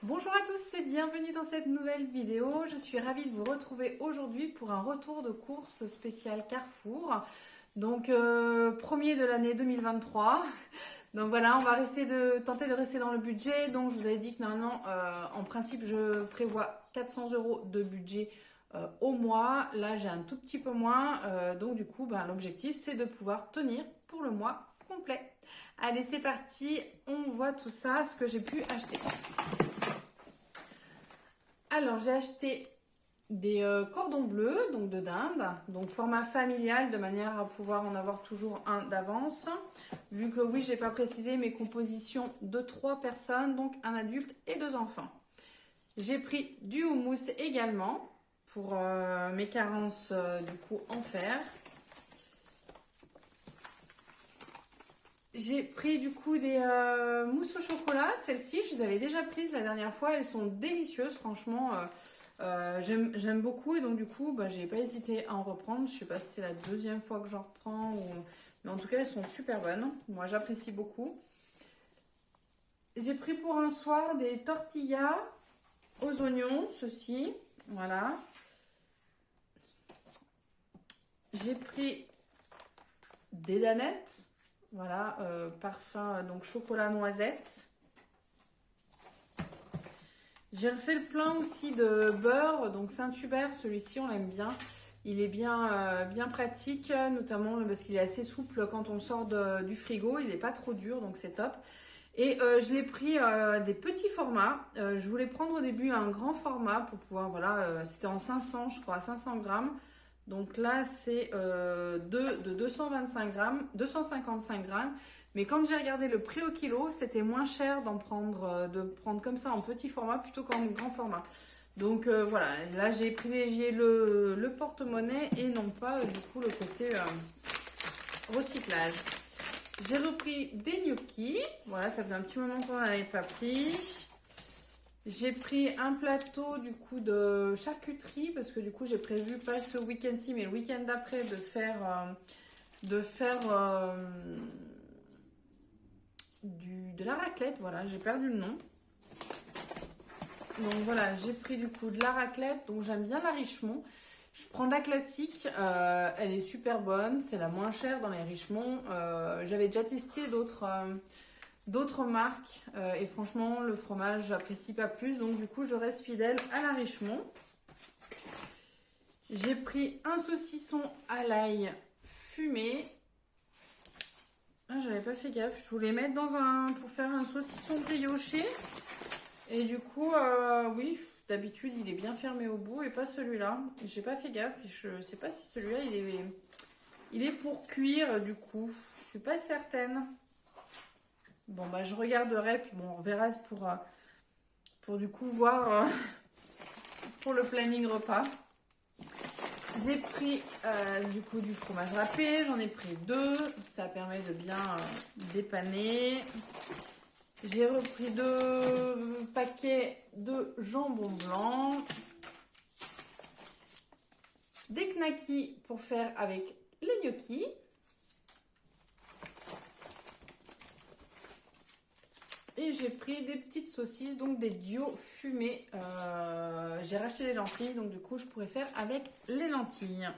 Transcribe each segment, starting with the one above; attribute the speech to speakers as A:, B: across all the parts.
A: Bonjour à tous et bienvenue dans cette nouvelle vidéo. Je suis ravie de vous retrouver aujourd'hui pour un retour de course spécial Carrefour. Donc premier de l'année 2023. Donc voilà, on va tenter de rester dans le budget. Donc je vous avais dit que normalement, en principe, je prévois 400 € de budget au mois. Là, j'ai un tout petit peu moins. Donc du coup, l'objectif, c'est de pouvoir tenir pour le mois complet. Allez, c'est parti. On voit tout ça, ce que j'ai pu acheter. Alors, j'ai acheté des cordons bleus, donc de dinde, donc format familial, de manière à pouvoir en avoir toujours un d'avance. Vu que oui, j'ai pas précisé mes compositions de 3 personnes, donc un adulte et 2 enfants. J'ai pris du houmous également pour mes carences du coup en fer. J'ai pris du coup des mousses au chocolat. Celles-ci, je les avais déjà prises la dernière fois. Elles sont délicieuses, franchement. J'aime beaucoup et donc du coup, j'ai pas hésité à en reprendre. Je sais pas si c'est la deuxième fois que j'en reprends. Mais en tout cas, elles sont super bonnes. Moi, j'apprécie beaucoup. J'ai pris pour un soir des tortillas aux oignons, ceci. Voilà. J'ai pris des danettes. Voilà, parfum donc chocolat noisette. J'ai refait le plein aussi de beurre, donc Saint-Hubert, celui-ci on l'aime bien. Il est bien pratique, notamment parce qu'il est assez souple quand on le sort du frigo. Il n'est pas trop dur, donc c'est top. Et je l'ai pris des petits formats. Je voulais prendre au début un grand format pour pouvoir, voilà, c'était en 500, je crois, 500 grammes. Donc là, c'est de 225 grammes, 255 grammes. Mais quand j'ai regardé le prix au kilo, c'était moins cher de prendre comme ça en petit format plutôt qu'en grand format. Donc voilà, là j'ai privilégié le porte-monnaie et non pas du coup le côté recyclage. J'ai repris des gnocchis. Voilà, ça faisait un petit moment qu'on n'avait pas pris. J'ai pris un plateau du coup de charcuterie parce que du coup j'ai prévu pas ce week-end-ci mais le week-end d'après de faire de la raclette. Voilà, j'ai perdu le nom. Donc voilà, j'ai pris du coup de la raclette. Donc j'aime bien la Richemont. Je prends de la classique. Elle est super bonne. C'est la moins chère dans les Richemont. J'avais déjà testé d'autres marques et franchement le fromage j'apprécie pas plus, donc du coup je reste fidèle à la Richemont. J'ai pris un saucisson à l'ail fumé. J'avais pas fait gaffe, je voulais mettre pour faire un saucisson brioché et du coup oui, d'habitude il est bien fermé au bout et pas celui-là. J'ai pas fait gaffe, je sais pas si celui-là il est pour cuire, du coup je suis pas certaine. Bon, je regarderai, puis bon, on verra pour du coup voir pour le planning repas. J'ai pris du coup du fromage râpé, j'en ai pris 2, ça permet de bien dépanner. J'ai repris 2 paquets de jambon blanc, des knackis pour faire avec les gnocchis. Et j'ai pris des petites saucisses, donc des Dio fumées. J'ai racheté des lentilles, donc du coup, je pourrais faire avec les lentilles.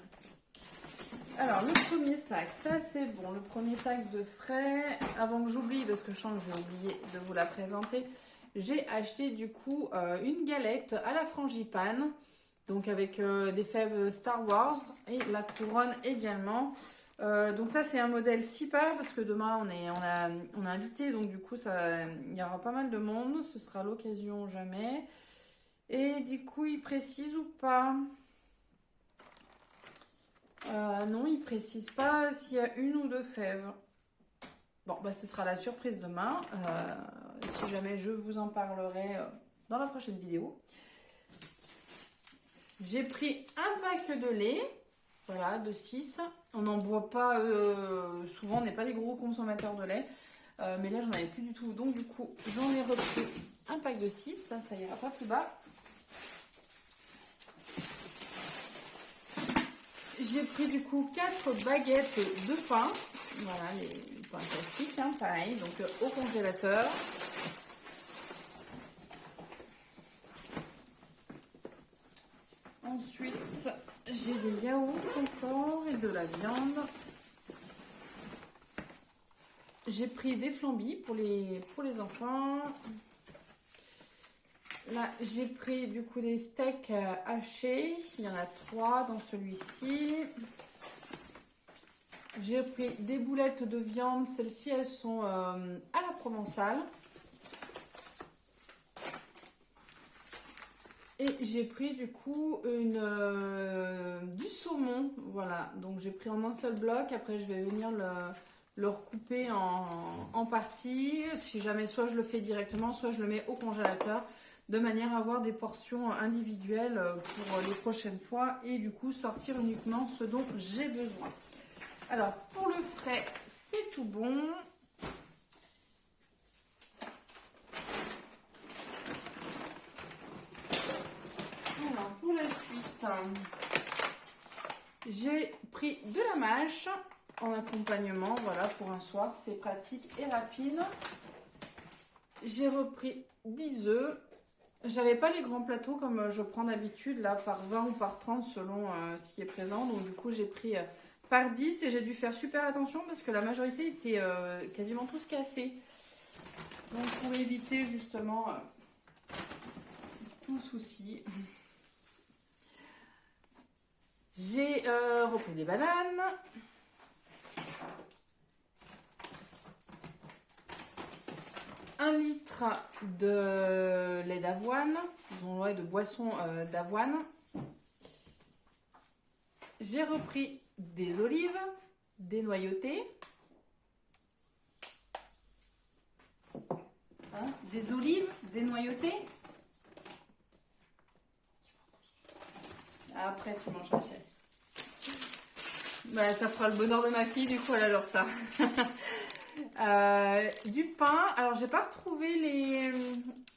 A: Alors, le premier sac, ça c'est bon. Le premier sac de frais. Avant que j'oublie, parce que je sens que je vais oublier de vous la présenter, j'ai acheté du coup une galette à la frangipane. Donc avec des fèves Star Wars et la couronne également. Donc ça c'est un modèle 6 parts parce que demain on a invité, donc du coup il y aura pas mal de monde, ce sera l'occasion jamais. Et du coup il précise ou pas? Non, il précise pas s'il y a 1 ou 2 fèves. Bon, ce sera la surprise demain. Si jamais je vous en parlerai dans la prochaine vidéo. J'ai pris un pack de lait. Voilà, de 6. On n'en boit pas souvent, on n'est pas des gros consommateurs de lait. Mais là, j'en avais plus du tout. Donc, du coup, j'en ai repris un pack de 6. Ça ira pas plus bas. J'ai pris du coup 4 baguettes de pain. Voilà, les pains classiques, pareil. Donc, au congélateur. Ensuite, j'ai des yaourts encore et de la viande. J'ai pris des flambis pour les enfants. Là, j'ai pris du coup des steaks hachés. Il y en a 3 dans celui-ci. J'ai pris des boulettes de viande. Celles-ci, elles sont à la provençale. Et j'ai pris du coup du saumon. Voilà, donc j'ai pris en un seul bloc. Après, je vais venir le recouper en parties. Si jamais, soit je le fais directement, soit je le mets au congélateur, de manière à avoir des portions individuelles pour les prochaines fois et du coup sortir uniquement ce dont j'ai besoin. Alors, pour le frais, c'est tout bon. Alors, pour la suite, j'ai pris de la mâche en accompagnement, voilà, pour un soir, c'est pratique et rapide. J'ai repris 10 œufs. J'avais pas les grands plateaux comme je prends d'habitude, là, par 20 ou par 30 selon ce qui est présent. Donc, du coup, j'ai pris par 10 et j'ai dû faire super attention parce que la majorité était quasiment tous cassés. Donc, pour éviter justement tout souci. J'ai repris des bananes. Un litre de lait d'avoine, disons ouais, de boisson d'avoine. J'ai repris des olives dénoyautées. Hein, des olives dénoyautées. Après, tu manges ma chérie. Voilà, ça fera le bonheur de ma fille, du coup, elle adore ça. Du pain. Alors, j'ai pas retrouvé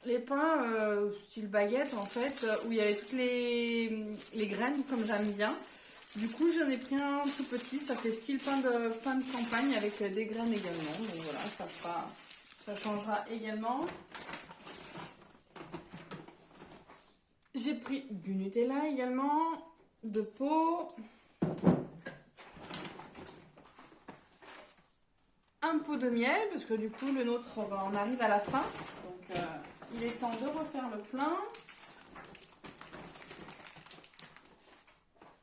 A: les pains style baguette, en fait, où il y avait toutes les graines, comme j'aime bien. Du coup, j'en ai pris un tout petit. Ça fait style pain de campagne avec des graines également. Donc, voilà, ça changera également. J'ai pris du Nutella également, de pot, un pot de miel, parce que du coup le nôtre, on arrive à la fin, donc il est temps de refaire le plein.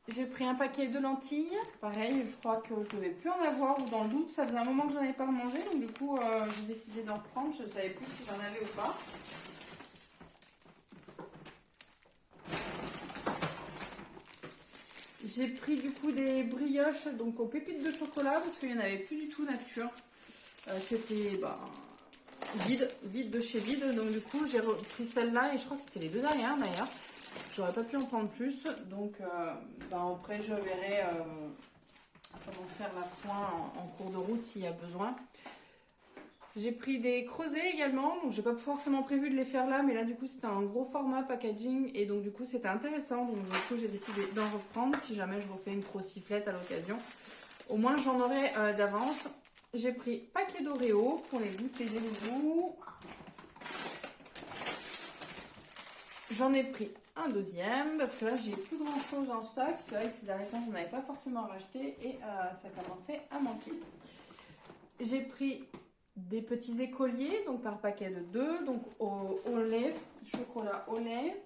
A: J'ai pris un paquet de lentilles, pareil, je crois que je ne devais plus en avoir, ou dans le doute, ça faisait un moment que j'en avais pas remangé, donc du coup j'ai décidé d'en reprendre, je ne savais plus si j'en avais ou pas. J'ai pris du coup des brioches donc aux pépites de chocolat parce qu'il n'y en avait plus du tout nature. C'était vide de chez vide. Donc du coup j'ai pris celle-là et je crois que c'était les 2 dernières d'ailleurs. J'aurais pas pu en prendre plus. Donc après je verrai comment faire la pointe en cours de route s'il y a besoin. J'ai pris des creusets également, donc j'ai pas forcément prévu de les faire là, mais là du coup c'était un gros format packaging et donc du coup c'était intéressant, donc du coup j'ai décidé d'en reprendre si jamais je refais une crociflette à l'occasion. Au moins j'en aurai d'avance. J'ai pris paquet d'Oreo pour les goûter des loulous. J'en ai pris un deuxième parce que là j'ai plus grand chose en stock. C'est vrai que ces derniers temps j'en avais pas forcément racheté et ça commençait à manquer. J'ai pris des petits écoliers, donc par paquet de 2, donc au lait, chocolat au lait.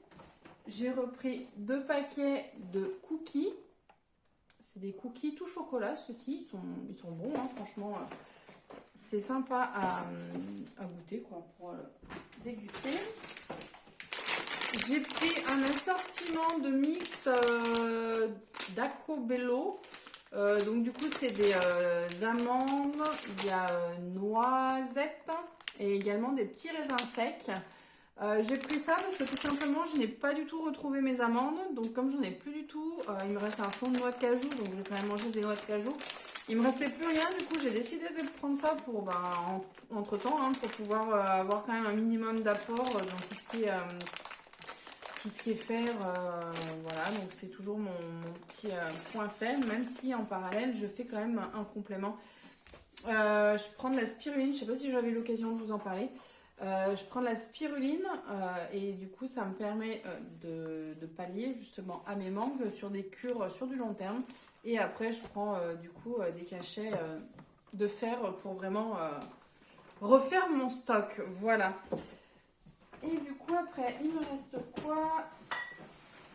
A: J'ai repris 2 paquets de cookies. C'est des cookies tout chocolat, ceux-ci, ils sont bons, hein, franchement. C'est sympa à goûter, quoi, pour déguster. J'ai pris un assortiment de mix d'Acobello. Donc du coup c'est des amandes, il y a noisettes et également des petits raisins secs. J'ai pris ça parce que tout simplement je n'ai pas du tout retrouvé mes amandes. Donc comme j'en ai plus du tout, il me reste un fond de noix de cajou, donc je vais quand même manger des noix de cajou. Il me restait plus rien, du coup j'ai décidé de prendre ça pour entre temps, hein, pour pouvoir avoir quand même un minimum d'apport dans tout ce qui est fer, voilà, donc c'est toujours mon petit point faible, même si en parallèle je fais quand même un complément. Je prends de la spiruline, je sais pas si j'avais eu l'occasion de vous en parler. Je prends de la spiruline et du coup ça me permet de pallier justement à mes manques sur des cures sur du long terme. Et après je prends du coup des cachets de fer pour vraiment refaire mon stock. Voilà. Et du coup après il me reste quoi?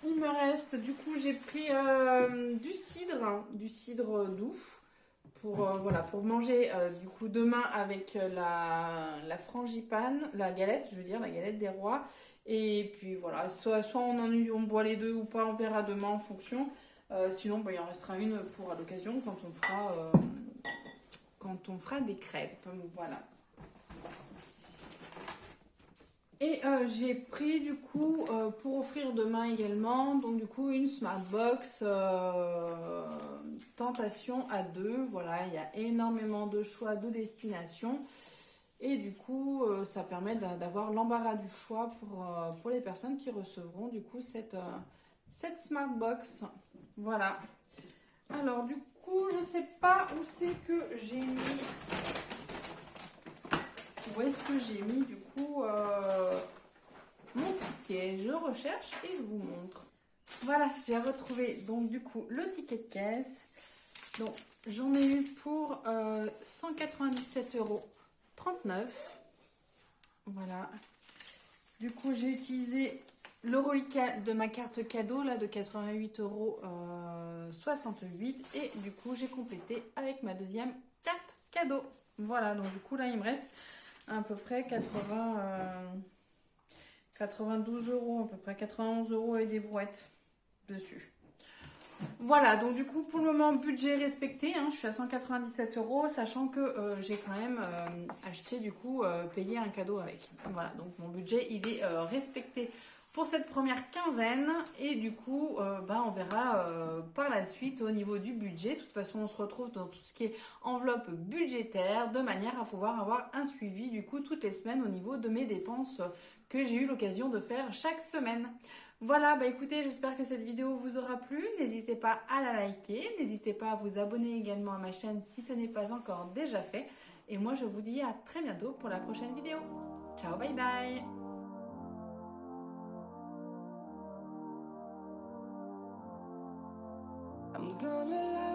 A: Il me reste, du coup j'ai pris du cidre doux pour, voilà, pour manger du coup demain avec la frangipane, la galette, je veux dire, la galette des rois. Et puis voilà, soit on boit les deux ou pas, on verra demain en fonction. Sinon, bah, il en restera une pour à l'occasion quand on fera des crêpes. Voilà. Et j'ai pris du coup pour offrir demain également, donc du coup une Smartbox Tentation à 2. Voilà, il y a énormément de choix de destination. Et du coup, ça permet d'avoir l'embarras du choix pour les personnes qui recevront du coup cette Smartbox. Voilà. Alors du coup, je sais pas où c'est que j'ai mis. Où est-ce que j'ai mis du coup mon ticket? Je recherche et je vous montre. Voilà, j'ai retrouvé donc du coup le ticket de caisse. Donc j'en ai eu pour 197,39 €. Voilà. Du coup, j'ai utilisé le reliquat de ma carte cadeau là de 88,68 € et du coup, j'ai complété avec ma deuxième carte cadeau. Voilà, donc du coup, là, il me reste à peu près 92 €, à peu près 91 € et des brouettes dessus. Voilà, donc du coup, pour le moment, budget respecté, hein, je suis à 197 €, sachant que j'ai quand même acheté, du coup, payé un cadeau avec. Voilà, donc mon budget, il est respecté pour cette première quinzaine. Et du coup, bah, on verra par la suite au niveau du budget. De toute façon, on se retrouve dans tout ce qui est enveloppe budgétaire, de manière à pouvoir avoir un suivi, du coup, toutes les semaines au niveau de mes dépenses que j'ai eu l'occasion de faire chaque semaine. Voilà, bah écoutez, j'espère que cette vidéo vous aura plu. N'hésitez pas à la liker, n'hésitez pas à vous abonner également à ma chaîne si ce n'est pas encore déjà fait. Et moi, je vous dis à très bientôt pour la prochaine vidéo. Ciao, bye bye! I'm gonna lie.